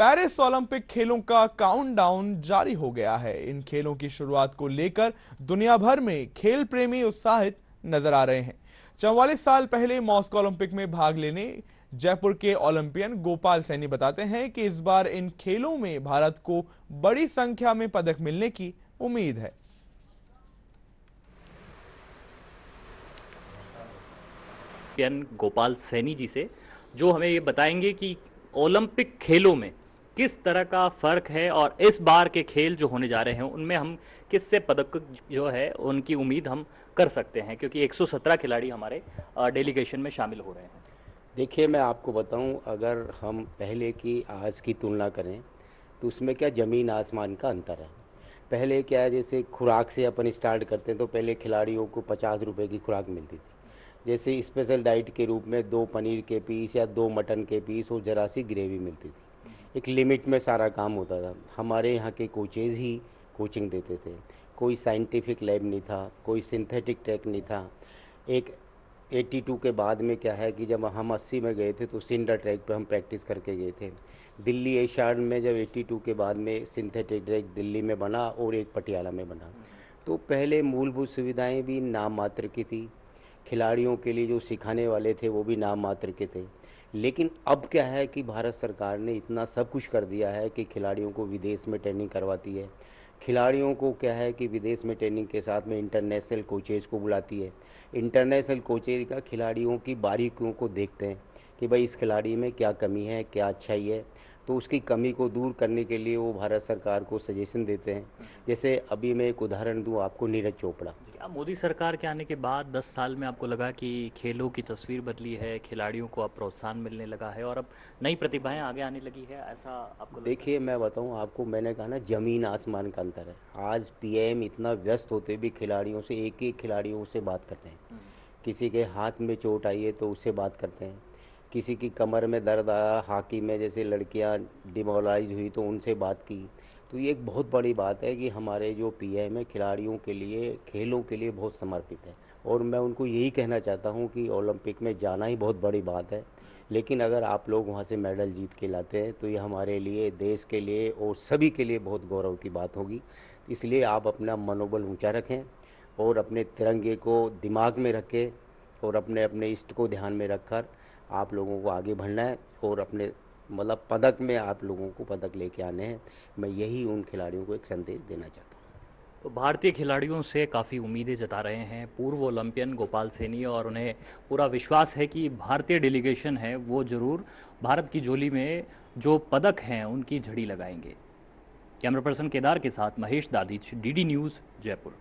Paris Olympic खेलों का countdown जारी हो गया है। इन खेलों की शुरुआत को लेकर दुनिया भर में खेल प्रेमी उत्साहित नजर आ रहे हैं। 44 साल पहले मॉस्को ओलंपिक में भाग लेने जयपुर के ओलंपियन गोपाल सैनी बताते हैं कि इस बार इन खेलों में भारत को बड़ी संख्या में पदक मिलने की उम्मीद है। गोपाल सैनी जी से, जो हमें ये बताएंगे कि ओलंपिक खेलों में किस तरह का फ़र्क है और इस बार के खेल जो होने जा रहे हैं उनमें हम किससे पदक जो है उनकी उम्मीद हम कर सकते हैं, क्योंकि 117 खिलाड़ी हमारे डेलीगेशन में शामिल हो रहे हैं। देखिए, मैं आपको बताऊं, अगर हम पहले की आज की तुलना करें तो उसमें क्या ज़मीन आसमान का अंतर है। पहले क्या है, जैसे खुराक से अपन स्टार्ट करते हैं तो पहले खिलाड़ियों को 50 रुपए की खुराक मिलती थी। जैसे स्पेशल डाइट के रूप में 2 पनीर के पीस या 2 मटन के पीस और ज़रा सी ग्रेवी मिलती थी। एक लिमिट में सारा काम होता था। हमारे यहाँ के कोचेज़ ही कोचिंग देते थे। कोई साइंटिफिक लैब नहीं था, कोई सिंथेटिक ट्रैक नहीं था। एक 82 के बाद में क्या है कि जब हम 80 में गए थे तो सिंडर ट्रैक पे हम प्रैक्टिस करके गए थे। दिल्ली एशियाड में जब 82 के बाद में सिंथेटिक ट्रैक दिल्ली में बना और एक पटियाला में बना। तो पहले मूलभूत सुविधाएं भी नाम मात्र की थी। खिलाड़ियों के लिए जो सिखाने वाले थे वो भी नाम मात्र के थे। लेकिन अब क्या है कि भारत सरकार ने इतना सब कुछ कर दिया है कि खिलाड़ियों को विदेश में ट्रेनिंग करवाती है। खिलाड़ियों को क्या है कि विदेश में ट्रेनिंग के साथ में इंटरनेशनल कोचेज़ को बुलाती है। इंटरनेशनल कोचेज़ का खिलाड़ियों की बारीकियों को देखते हैं कि भाई इस खिलाड़ी में क्या कमी है, क्या अच्छाई है, तो उसकी कमी को दूर करने के लिए वो भारत सरकार को सजेशन देते हैं। जैसे अभी मैं एक उदाहरण दूँ आपको, नीरज चोपड़ा। क्या मोदी सरकार के आने के बाद 10 साल में आपको लगा कि खेलों की तस्वीर बदली है, खिलाड़ियों को अब प्रोत्साहन मिलने लगा है और अब नई प्रतिभाएं आगे आने लगी है, ऐसा आपको लगता है? देखिए, मैं बताऊं आपको, मैंने कहा ना, ज़मीन आसमान का अंतर है। आज पीएम इतना व्यस्त होते भी खिलाड़ियों से, एक एक खिलाड़ियों से बात करते हैं। किसी के हाथ में चोट आई है तो उससे बात करते हैं। किसी की कमर में दर्द आया, हॉकी में जैसे लड़कियां डिमोरलाइज हुई तो उनसे बात की। तो ये एक बहुत बड़ी बात है कि हमारे जो पीएम है खिलाड़ियों के लिए, खेलों के लिए बहुत समर्पित है। और मैं उनको यही कहना चाहता हूँ कि ओलंपिक में जाना ही बहुत बड़ी बात है, लेकिन अगर आप लोग वहाँ से मेडल जीत के लाते हैं तो ये हमारे लिए, देश के लिए और सभी के लिए बहुत गौरव की बात होगी। इसलिए आप अपना मनोबल ऊंचा रखें और अपने तिरंगे को दिमाग में रखें और अपने अपने इष्ट को ध्यान में रखकर आप लोगों को आगे बढ़ना है और अपने मतलब पदक में आप लोगों को पदक लेके आने हैं। मैं यही उन खिलाड़ियों को एक संदेश देना चाहता हूँ। तो भारतीय खिलाड़ियों से काफ़ी उम्मीदें जता रहे हैं पूर्व ओलंपियन गोपाल सैनी, और उन्हें पूरा विश्वास है कि भारतीय डेलीगेशन है वो ज़रूर भारत की झोली में जो पदक हैं उनकी झड़ी लगाएंगे। कैमरा पर्सन केदार के साथ महेश दादीच, डीडी न्यूज़, जयपुर।